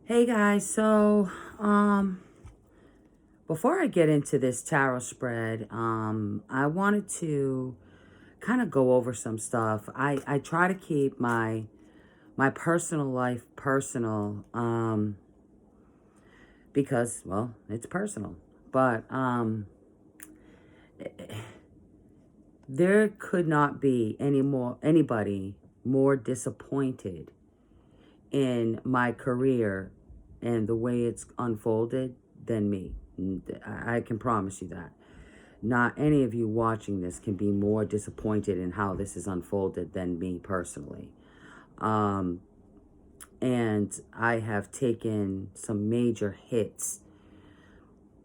Hey guys, before I get into this tarot spread, I wanted to kind of go over some stuff. I try to keep my personal life personal, because, well, it's personal. But there could not be anybody more disappointed in my career and the way it's unfolded than me. I can promise you that. Not any of you watching this can be more disappointed in how this is unfolded than me personally. Um, and I have taken some major hits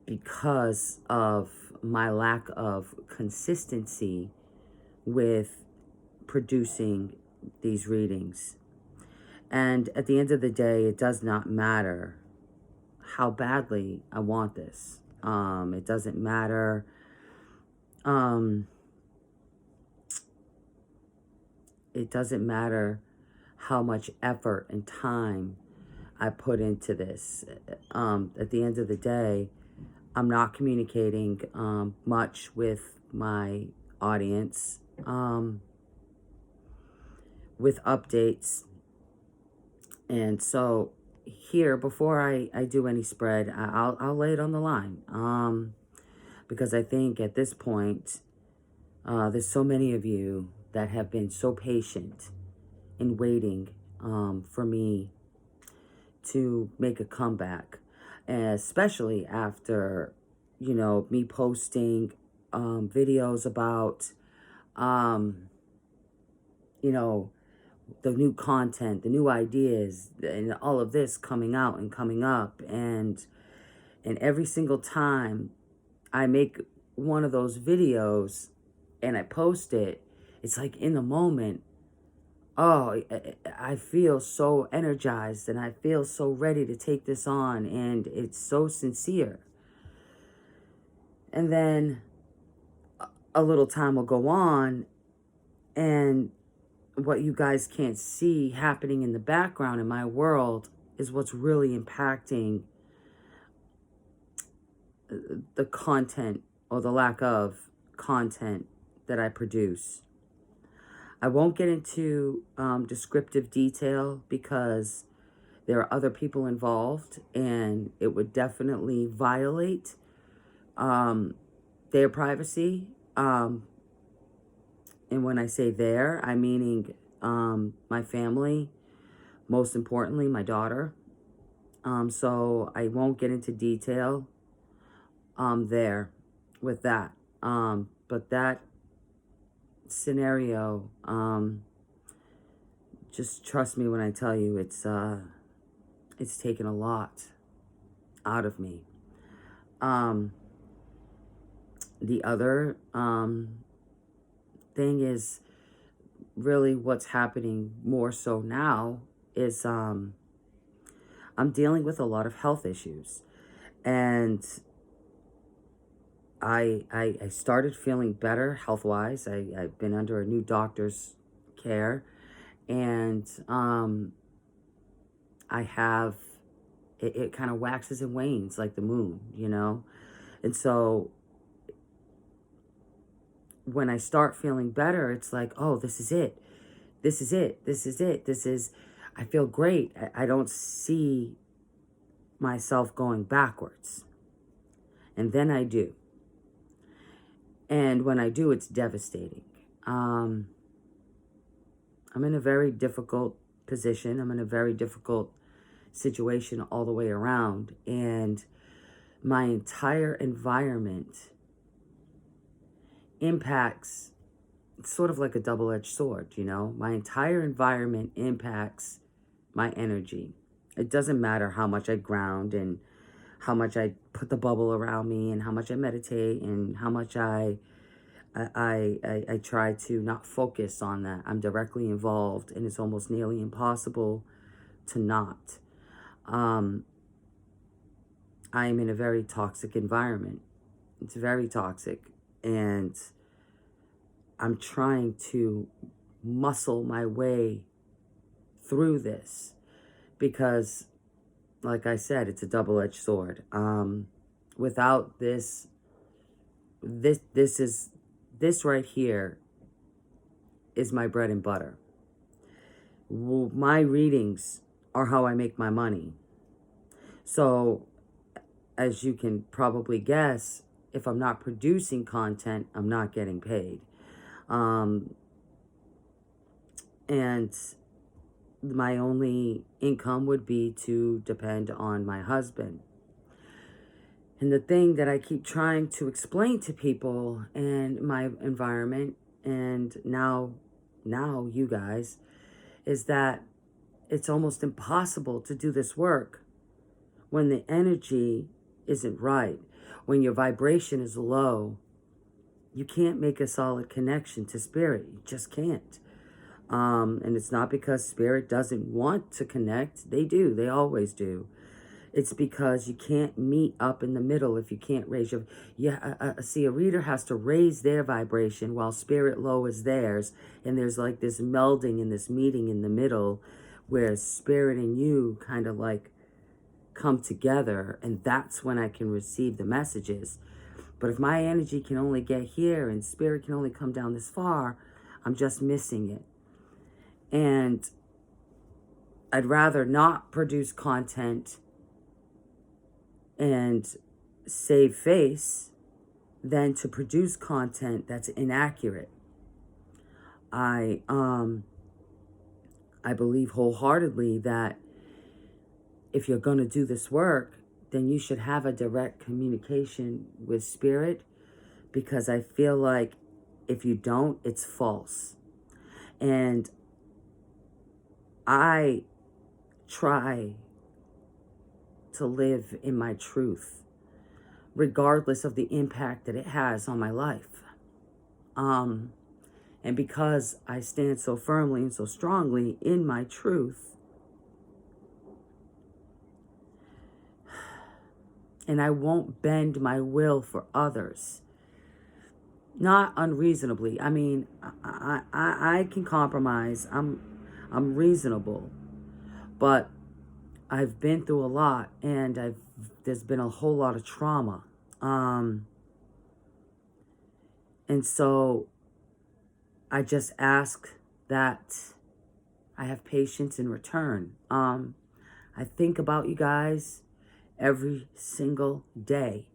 because of my lack of consistency with producing these readings. And at the end of the day, it does not matter how badly I want this. It doesn't matter. It doesn't matter how much effort and time I put into this. At the end of the day, I'm not communicating much with my audience, with updates. And so here, before I do any spread, I'll lay it on the line. Because I think at this point, there's so many of you that have been so patient in waiting for me to make a comeback, especially after, me posting videos about, you know, the new content, the new ideas, and all of this coming out and coming up. And every single time I make one of those videos and I post it, it's like in the moment, oh, I feel so energized and I feel so ready to take this on, and it's so sincere. And then a little time will go on, and what you guys can't see happening in the background in my world is what's really impacting the content or the lack of content that I produce. I won't get into descriptive detail because there are other people involved and it would definitely violate their privacy. And when I say their, I'm meaning my family, most importantly, my daughter. So I won't get into detail there with that. But that scenario, just trust me when I tell you, it's taken a lot out of me. The other thing is really what's happening more so now is I'm dealing with a lot of health issues, and I started feeling better health-wise. I've been under a new doctor's care, and I have, it kind of waxes and wanes like the moon, And so when I start feeling better, it's like, oh, this is it. This is it. This is it. I feel great. I don't see myself going backwards. And then I do. And when I do, it's devastating. I'm in a very difficult position. I'm in a very difficult situation all the way around. And my entire environment impacts, it's sort of like a double-edged sword, My entire environment impacts my energy. It doesn't matter how much I ground and how much I put the bubble around me and how much I meditate and how much I try to not focus on that. I'm directly involved, and it's almost nearly impossible to not. I am in a very toxic environment. It's very toxic, and I'm trying to muscle my way through this because like I said, it's a double-edged sword. Without this right here is my bread and butter. My readings are how I make my money. So, as you can probably guess, if I'm not producing content, I'm not getting paid. And my only income would be to depend on my husband. And the thing that I keep trying to explain to people in my environment, and now you guys, is that it's almost impossible to do this work when the energy isn't right. When your vibration is low, you can't make a solid connection to spirit. You just can't. And it's not because spirit doesn't want to connect. They do. They always do. It's because you can't meet up in the middle if you can't raise your... See, a reader has to raise their vibration while spirit lowers theirs. And there's like this melding and this meeting in the middle where spirit and you kind of like come together. And that's when I can receive the messages. But if my energy can only get here and spirit can only come down this far, I'm just missing it. And I'd rather not produce content and save face than to produce content that's inaccurate. I believe wholeheartedly that if you're going to do this work, then you should have a direct communication with spirit, because I feel like if you don't, it's false. And I try to live in my truth, regardless of the impact that it has on my life. And because I stand so firmly and so strongly in my truth, and I won't bend my will for others, not unreasonably. I mean, I can compromise. I'm reasonable, but I've been through a lot, and there's been a whole lot of trauma. And so I just ask that I have patience in return. I think about you guys every single day,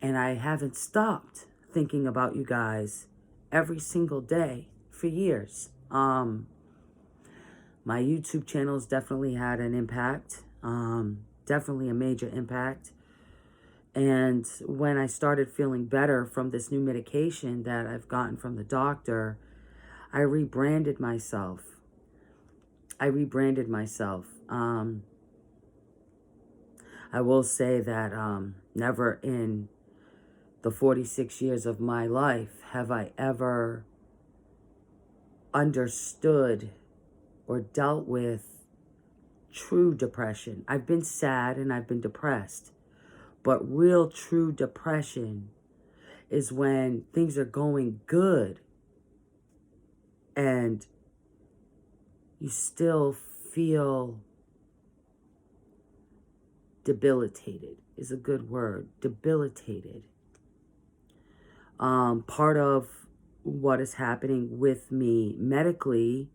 and I haven't stopped thinking about you guys every single day for years. My YouTube channel has definitely had an impact, definitely a major impact. And when I started feeling better from this new medication that I've gotten from the doctor, I rebranded myself. I will say that never in the 46 years of my life have I ever understood or dealt with true depression. I've been sad and I've been depressed, but real true depression is when things are going good and you still feel debilitated is a good word. Debilitated. Part of what is happening with me medically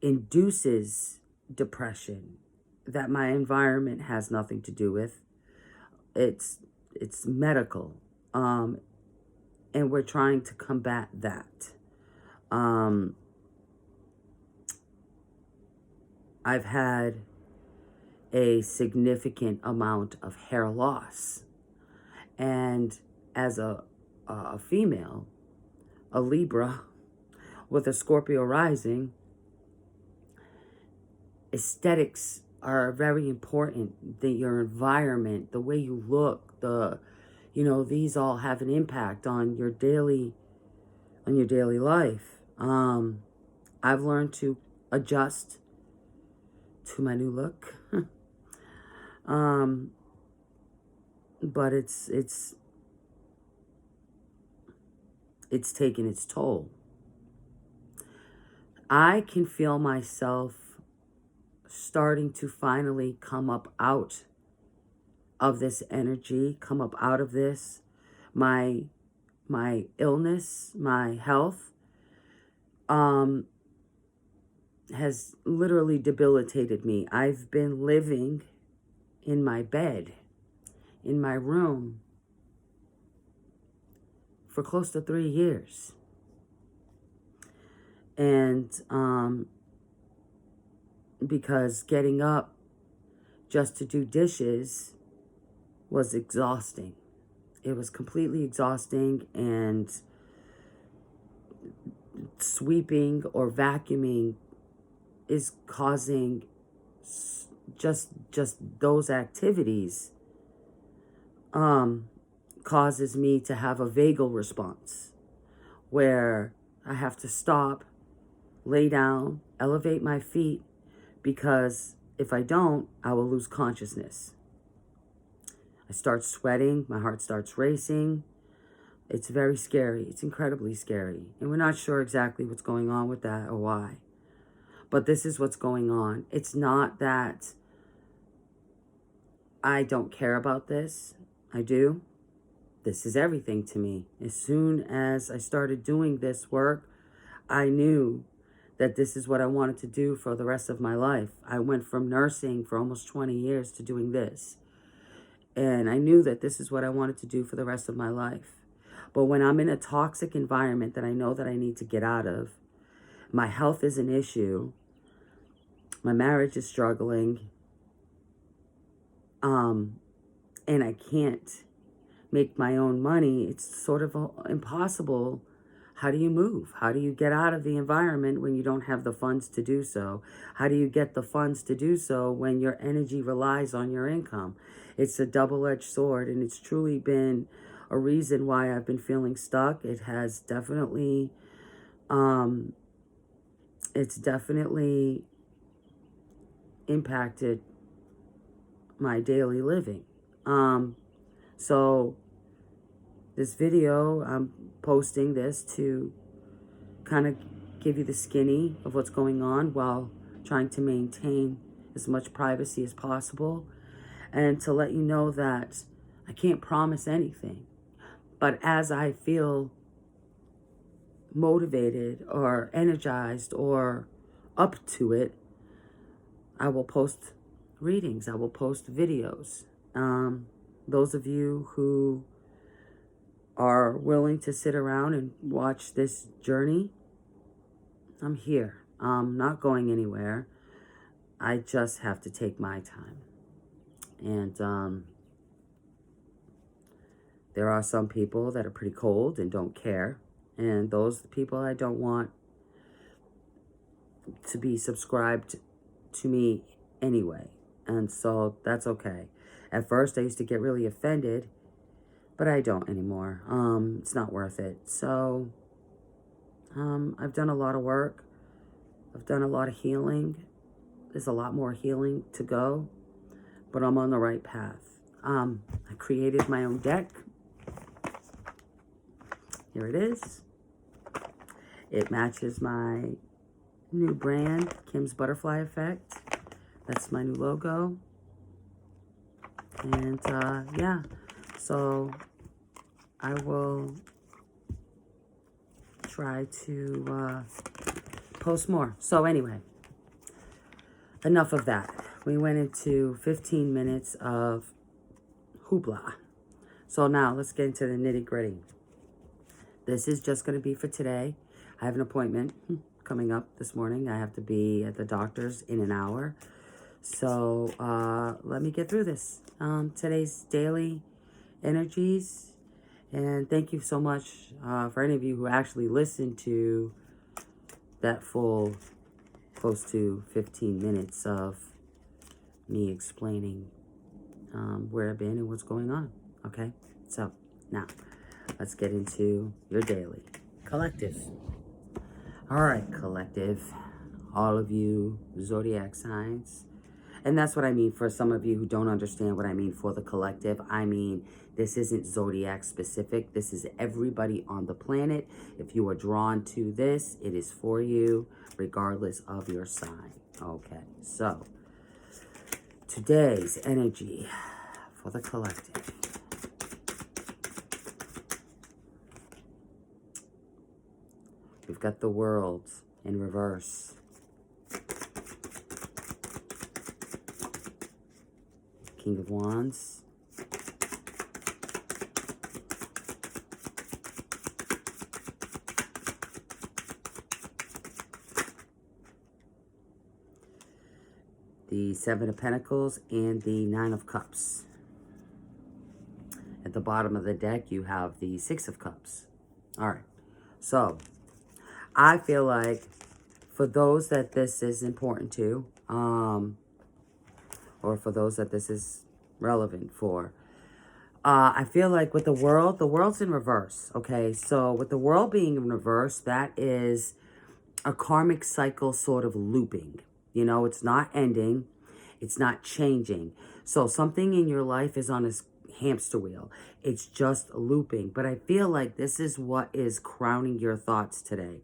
induces depression that my environment has nothing to do with. It's medical. And we're trying to combat that. I've had a significant amount of hair loss. And as a female, a Libra with a Scorpio rising, aesthetics are very important. Your environment, the way you look, these all have an impact on your daily life. I've learned to adjust to my new look. But it's taken its toll. I can feel myself starting to finally come up out of this energy, come up out of this. My illness, my health, has literally debilitated me. I've been living in my bed, in my room, for close to 3 years. And because getting up just to do dishes was exhausting. It was completely exhausting, and sweeping or vacuuming is causing just those activities causes me to have a vagal response where I have to stop, lay down, elevate my feet, because if I don't, I will lose consciousness. I start sweating, my heart starts racing. It's very scary. It's incredibly scary. And we're not sure exactly what's going on with that or why. But this is what's going on. It's not that I don't care about this. I do. This is everything to me. As soon as I started doing this work, I knew that this is what I wanted to do for the rest of my life. I went from nursing for almost 20 years to doing this. And I knew that this is what I wanted to do for the rest of my life. But when I'm in a toxic environment that I know that I need to get out of, my health is an issue, my marriage is struggling, and I can't make my own money, it's sort of impossible. How do you move? How do you get out of the environment when you don't have the funds to do so? How do you get the funds to do so when your energy relies on your income? It's a double-edged sword, and it's truly been a reason why I've been feeling stuck. It has definitely, impacted my daily living. So this video, I'm posting this to kind of give you the skinny of what's going on while trying to maintain as much privacy as possible, and to let you know that I can't promise anything. But as I feel motivated or energized or up to it, I will post readings. I will post videos. Those of you who are willing to sit around and watch this journey, I'm here. I'm not going anywhere. I just have to take my time. And there are some people that are pretty cold and don't care. And those people I don't want to be subscribed to me anyway. And so that's okay. At first I used to get really offended, but I don't anymore. It's not worth it. So I've done a lot of work. I've done a lot of healing. There's a lot more healing to go, but I'm on the right path. I created my own deck. Here it is. It matches my new brand, Kim's Butterfly Effect. That's my new logo. And yeah, so I will try to post more. So anyway, enough of that. We went into 15 minutes of hoopla. So now let's get into the nitty gritty. This is just going to be for today. I have an appointment coming up this morning. I have to be at the doctor's in an hour. So let me get through this. Today's daily energies. And thank you so much for any of you who actually listened to that full close to 15 minutes of me explaining where I've been and what's going on. Okay, so now let's get into your daily collective. All right, collective, all of you zodiac signs. And that's what I mean for some of you who don't understand what I mean for the collective. I mean, this isn't zodiac specific. This is everybody on the planet. If you are drawn to this, it is for you, regardless of your sign. Okay, so today's energy for the collective. We've got the World in reverse. King of Wands. The Seven of Pentacles and the Nine of Cups. At the bottom of the deck, you have the Six of Cups. All right. So, I feel like for those that this is important to, or for those that this is relevant for, I feel like with the world's in reverse, okay? So with the world being in reverse, that is a karmic cycle sort of looping. You know, it's not ending. It's not changing. So something in your life is on a hamster wheel. It's just looping. But I feel like this is what is crowning your thoughts today.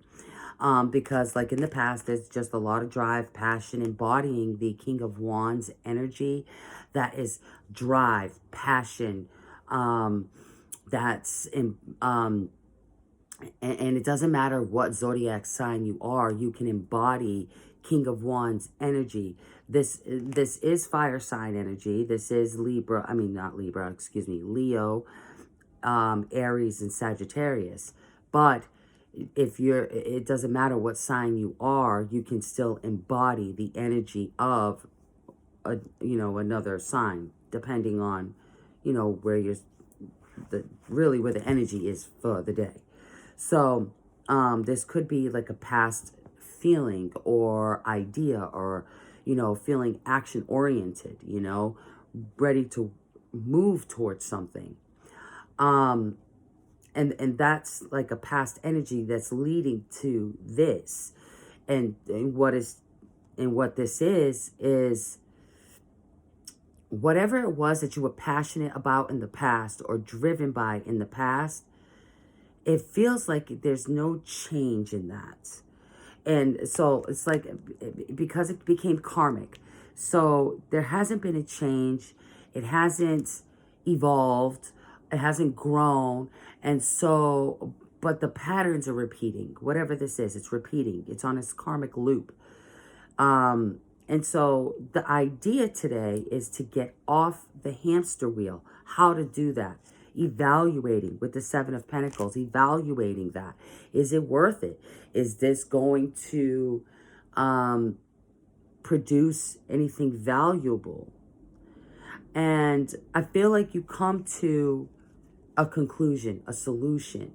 Because like in the past, there's just a lot of drive, passion, embodying the King of Wands energy. That is drive, passion, that's in, and it doesn't matter what zodiac sign you are, you can embody King of Wands energy. This is fire sign energy. This is Libra, I mean not Libra, excuse me, Leo, Aries and Sagittarius. But if it doesn't matter what sign you are, you can still embody the energy of another sign, depending on, where really where the energy is for the day. So, this could be like a past feeling or idea or, feeling action oriented, ready to move towards something. And that's like a past energy that's leading to this. And what this is whatever it was that you were passionate about in the past or driven by in the past, it feels like there's no change in that. And so it's like, because it became karmic. So there hasn't been a change. It hasn't evolved. It hasn't grown. And so, but the patterns are repeating. Whatever this is, it's repeating. It's on its karmic loop. And so the idea today is to get off the hamster wheel. How to do that? Evaluating with the Seven of Pentacles, evaluating that. Is it worth it? Is this going to produce anything valuable? And I feel like you come to a conclusion, a solution,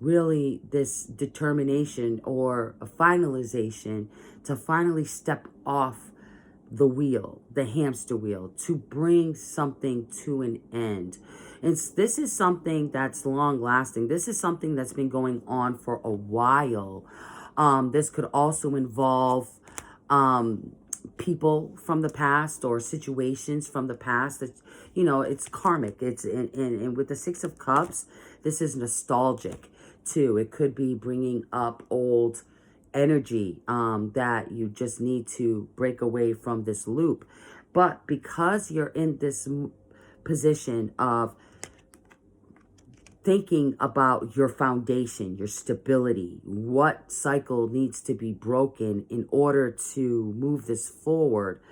really this determination or a finalization to finally step off the wheel, the hamster wheel, to bring something to an end. And this is something that's long lasting. This is something that's been going on for a while. This could also involve people from the past or situations from the past that, it's karmic. It's and with the Six of Cups, this is nostalgic too. It could be bringing up old energy that you just need to break away from this loop. But because you're in this position of thinking about your foundation, your stability, what cycle needs to be broken in order to move this forward.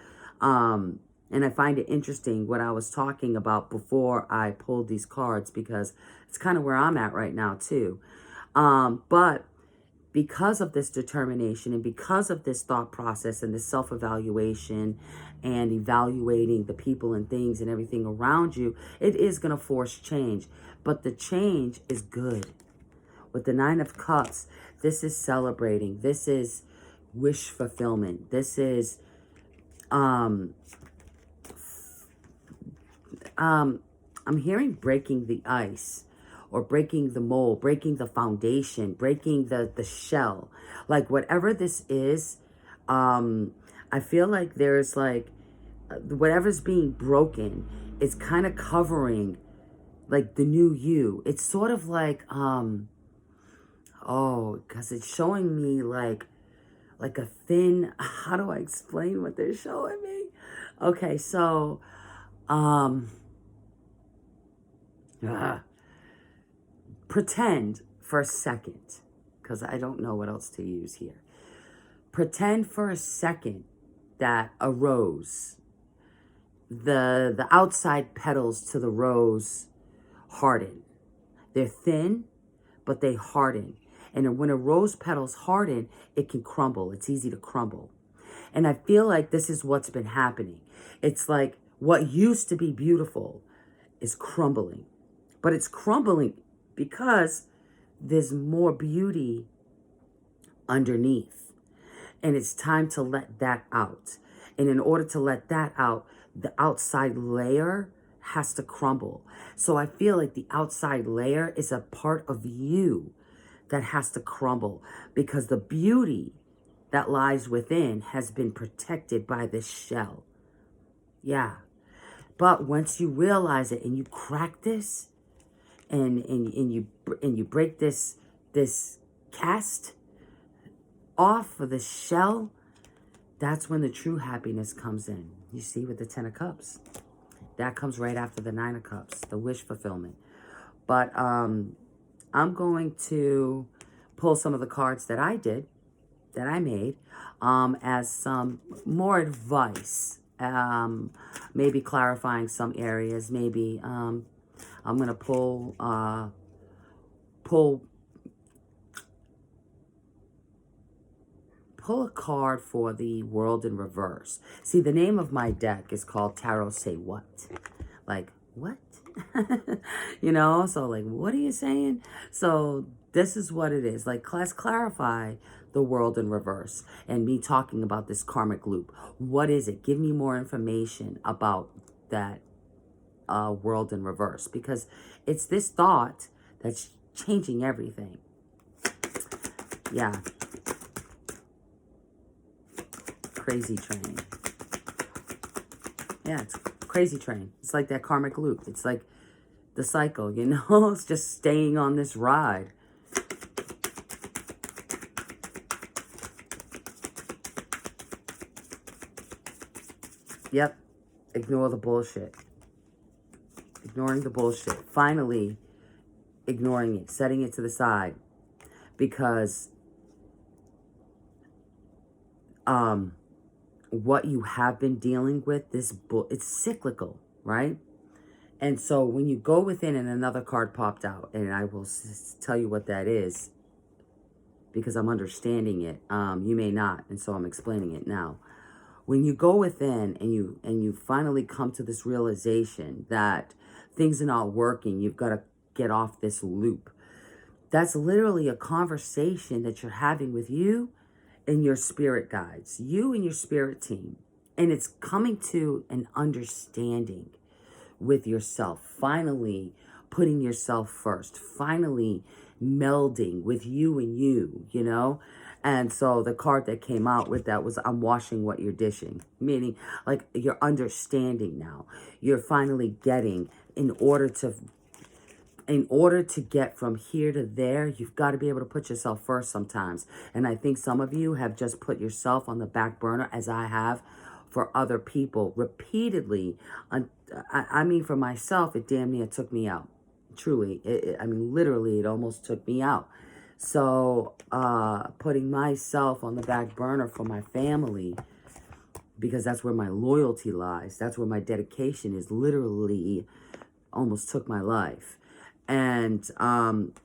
And I find it interesting what I was talking about before I pulled these cards, because it's kind of where I'm at right now too. But because of this determination and because of this thought process and this self-evaluation and evaluating the people and things and everything around you, it is going to force change. But the change is good. With the Nine of Cups, this is celebrating. This is wish fulfillment. This is I'm hearing breaking the ice, or breaking the mold, breaking the foundation, breaking the shell. Like whatever this is, I feel like there's like, whatever's being broken is kind of covering like the new you. It's sort of like, because it's showing me like a thin, how do I explain what they're showing me? Okay, so, um, ah, pretend for a second, because I don't know what else to use here. Pretend for a second that a rose, the outside petals to the rose harden. They're thin, but they harden. And when a rose petals harden, it can crumble. It's easy to crumble. And I feel like this is what's been happening. It's like what used to be beautiful is crumbling. But it's crumbling because there's more beauty underneath. And it's time to let that out. And in order to let that out, the outside layer has to crumble. So I feel like the outside layer is a part of you that has to crumble because the beauty that lies within has been protected by this shell. Yeah. But once you realize it and you crack this and you break this cast off of the shell, that's when the true happiness comes in. You see, with the 10 of Cups. That comes right after the 9 of Cups, the wish fulfillment. But I'm going to pull some of the cards that I made, as some more advice. Maybe clarifying some areas. Maybe I'm going to pull a card for the world in reverse. See, the name of my deck is called Tarot Say What? Like, what? You know, so like, what are you saying? So this is what it is. Like, let's clarify the world in reverse and me talking about this karmic loop. What is it? Give me more information about that world in reverse, because it's this thought that's changing everything. Yeah. Crazy train. Yeah, it's crazy train. It's like that karmic loop. It's like the cycle, you know? It's just staying on this ride. Yep. Ignore the bullshit. Ignoring the bullshit. Finally, ignoring it. Setting it to the side. Because what you have been dealing with, it's cyclical, right? And so when you go within and another card popped out, and I will tell you what that is, because I'm understanding it. You may not, and so I'm explaining it now. When you go within and you finally come to this realization that things are not working, you've got to get off this loop. That's literally a conversation that you're having with you and your spirit guides, you and your spirit team. And it's coming to an understanding with yourself, finally putting yourself first, finally melding with you and you know? And so the card that came out with that was, I'm washing what you're dishing, meaning like you're understanding now. You're finally getting, in order to get from here to there, you've got to be able to put yourself first sometimes. And I think some of you have just put yourself on the back burner, as I have, for other people repeatedly. I mean, for myself, it damn near took me out. Truly. I mean, literally, it almost took me out. So putting myself on the back burner for my family, because that's where my loyalty lies. That's where my dedication is, literally almost took my life. And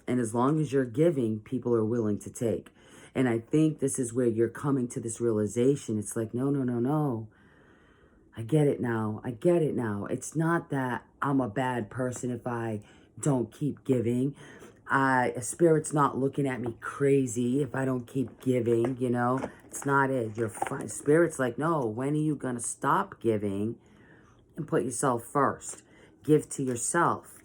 as long as you're giving, people are willing to take. And I think this is where you're coming to this realization. It's like, no. I get it now. I get it now. It's not that I'm a bad person if I don't keep giving. Spirit's not looking at me crazy if I don't keep giving, you know. It's not it. You're fine. Spirit's like, no, when are you going to stop giving and put yourself first? Give to yourself.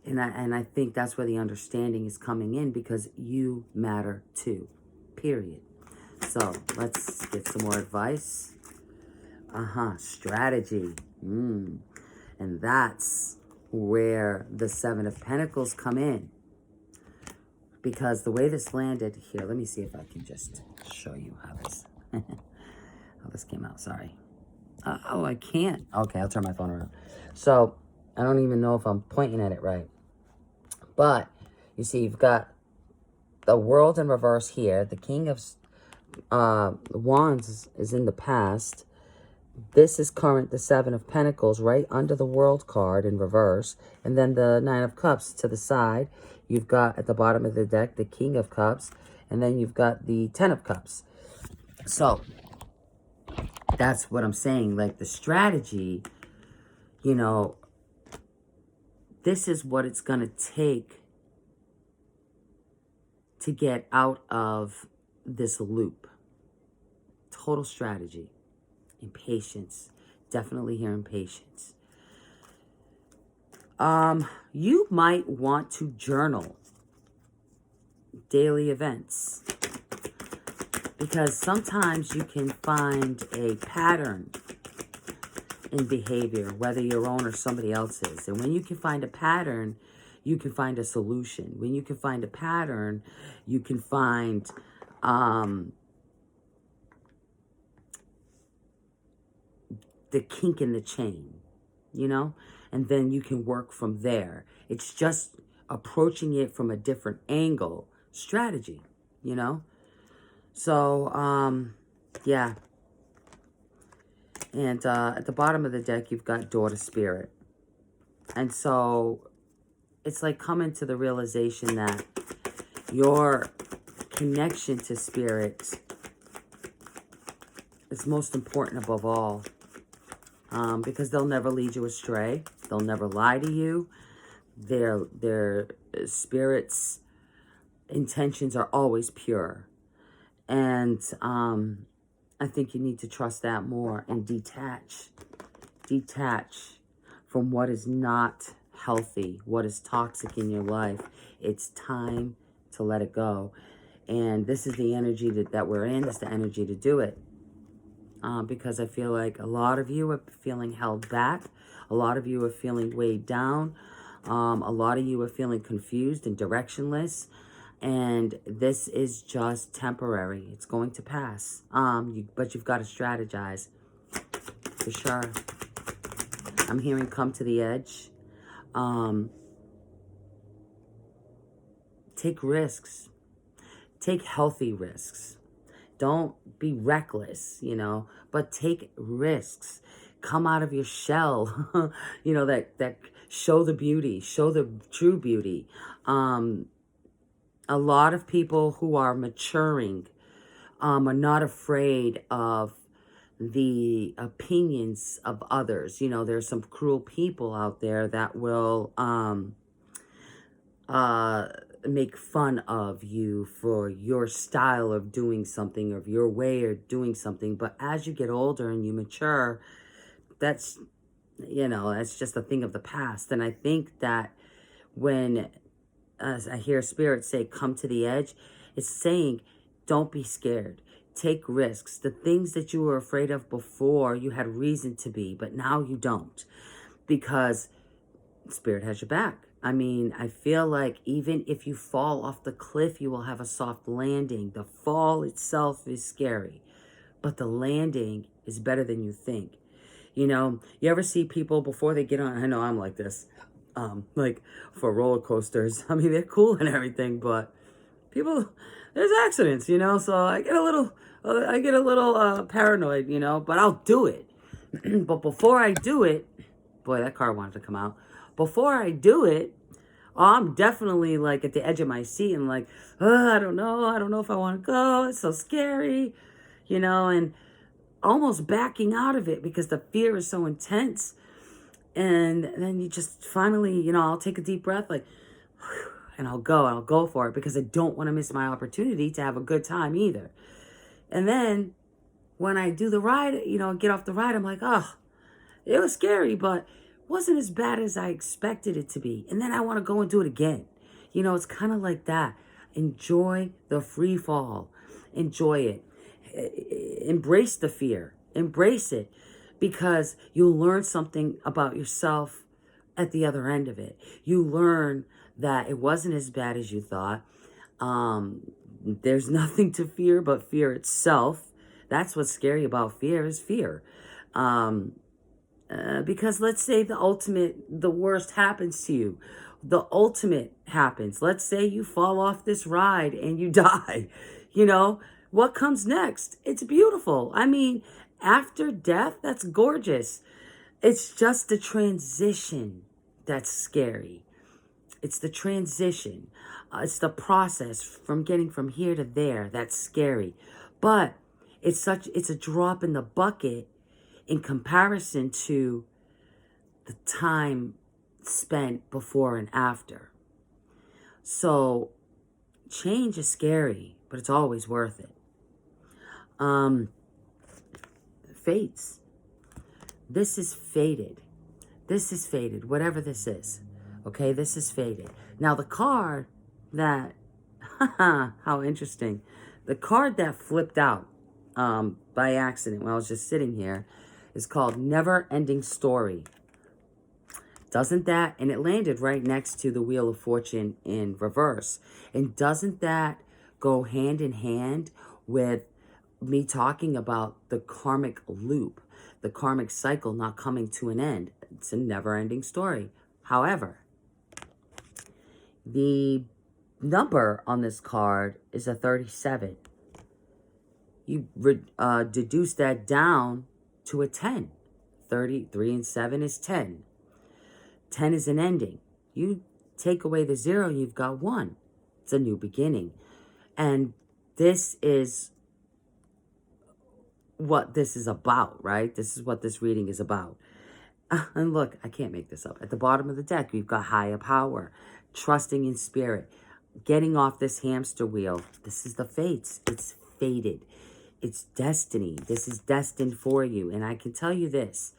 And I think that's where the understanding is coming in, because you matter too, period. So let's get some more advice. Strategy. And that's where the 7 of Pentacles come in. Because the way this landed here, let me see if I can just show you how this, how this came out, sorry. Oh, I can't. Okay, I'll turn my phone around. So, I don't even know if I'm pointing at it right. But, you see, you've got the world in reverse here. The King of Wands is in the past. This is current, the Seven of Pentacles, right under the World card in reverse. And then the Nine of Cups to the side. You've got, at the bottom of the deck, the King of Cups. And then you've got the Ten of Cups. So, that's what I'm saying. Like, the strategy, you know, this is what it's going to take to get out of this loop. Total strategy. Impatience. Definitely hearing patience. You might want to journal daily events, because sometimes you can find a pattern in behavior, whether your own or somebody else's. And when you can find a pattern, you can find a solution. When you can find a pattern, you can find the kink in the chain, you know? And then you can work from there. It's just approaching it from a different angle, strategy, you know? So, yeah. And at the bottom of the deck, you've got Daughter Spirit. And so it's like coming to the realization that your connection to Spirit is most important above all. Because they'll never lead you astray. They'll never lie to you. Their Spirit's intentions are always pure. And I think you need to trust that more and detach from what is not healthy, what is toxic in your life. It's time to let it go. And this is the energy that we're in. It's the energy to do it. Because I feel like a lot of you are feeling held back. A lot of you are feeling weighed down. A lot of you are feeling confused and directionless. And this is just temporary. It's going to pass. But you've got to strategize. For sure. I'm hearing come to the edge. Take risks. Take healthy risks. Don't be reckless, you know, but take risks. Come out of your shell, you know, that show the beauty, show the true beauty. A lot of people who are maturing are not afraid of the opinions of others. You know, there's some cruel people out there that will make fun of you for your style of doing something, or your way of doing something. But as you get older and you mature, that's, you know, that's just a thing of the past. And I think that when, as I hear Spirit say, come to the edge, it's saying, don't be scared. Take risks. The things that you were afraid of before, you had reason to be, but now you don't, because Spirit has your back. I mean, I feel like even if you fall off the cliff, you will have a soft landing. The fall itself is scary, but the landing is better than you think. You know, you ever see people before they get on, I know I'm like this, like for roller coasters. I mean, they're cool and everything, but people, there's accidents, you know, so I get a little paranoid, you know, but I'll do it. But before I do it, boy, that car wanted to come out. Before I do it, I'm definitely like at the edge of my seat and like, I don't know if I want to go. It's so scary, you know, and almost backing out of it because the fear is so intense. And then you just finally, you know, I'll take a deep breath, like, and I'll go for it, because I don't want to miss my opportunity to have a good time either. And then when I do the ride, you know, get off the ride, I'm like, oh, it was scary, but wasn't as bad as I expected it to be. And then I want to go and do it again. You know, it's kind of like that. Enjoy the free fall. Enjoy it. Embrace the fear. Embrace it, because you'll learn something about yourself at the other end of it. You learn that it wasn't as bad as you thought. There's nothing to fear but fear itself. That's what's scary about fear, is fear. Because let's say the worst happens to you. The ultimate happens. Let's say you fall off this ride and you die. You know, what comes next? It's beautiful. I mean, after death, that's gorgeous. It's just the transition that's scary. It's the transition. It's the process from getting from here to there that's scary. But it's a drop in the bucket in comparison to the time spent before and after. So change is scary, but it's always worth it. Fates. This is fated. This is fated, whatever this is. Okay, this is fated. Now the card that, how interesting. The card that flipped out by accident when I was just sitting here is called Never Ending Story. Doesn't that, and it landed right next to the Wheel of Fortune in reverse. And doesn't that go hand in hand with me talking about the karmic loop, the karmic cycle not coming to an end? It's a never-ending story. However, the number on this card is a 37. You deduce that down to a 10. 33 and 7 is 10. 10 is an ending. You take away the 0, you've got 1. It's a new beginning. And this is what this is about, right? This is what this reading is about. And look, I can't make this up. At the bottom of the deck, we've got higher power, trusting in spirit, getting off this hamster wheel. This is the fates. It's fated. It's destiny. This is destined for you. And I can tell you this.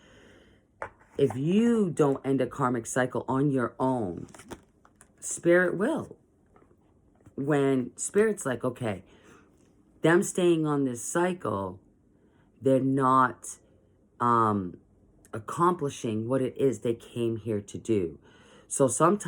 If you don't end a karmic cycle on your own, spirit will. When spirit's like, okay, them staying on this cycle, they're not accomplishing what it is they came here to do. So sometimes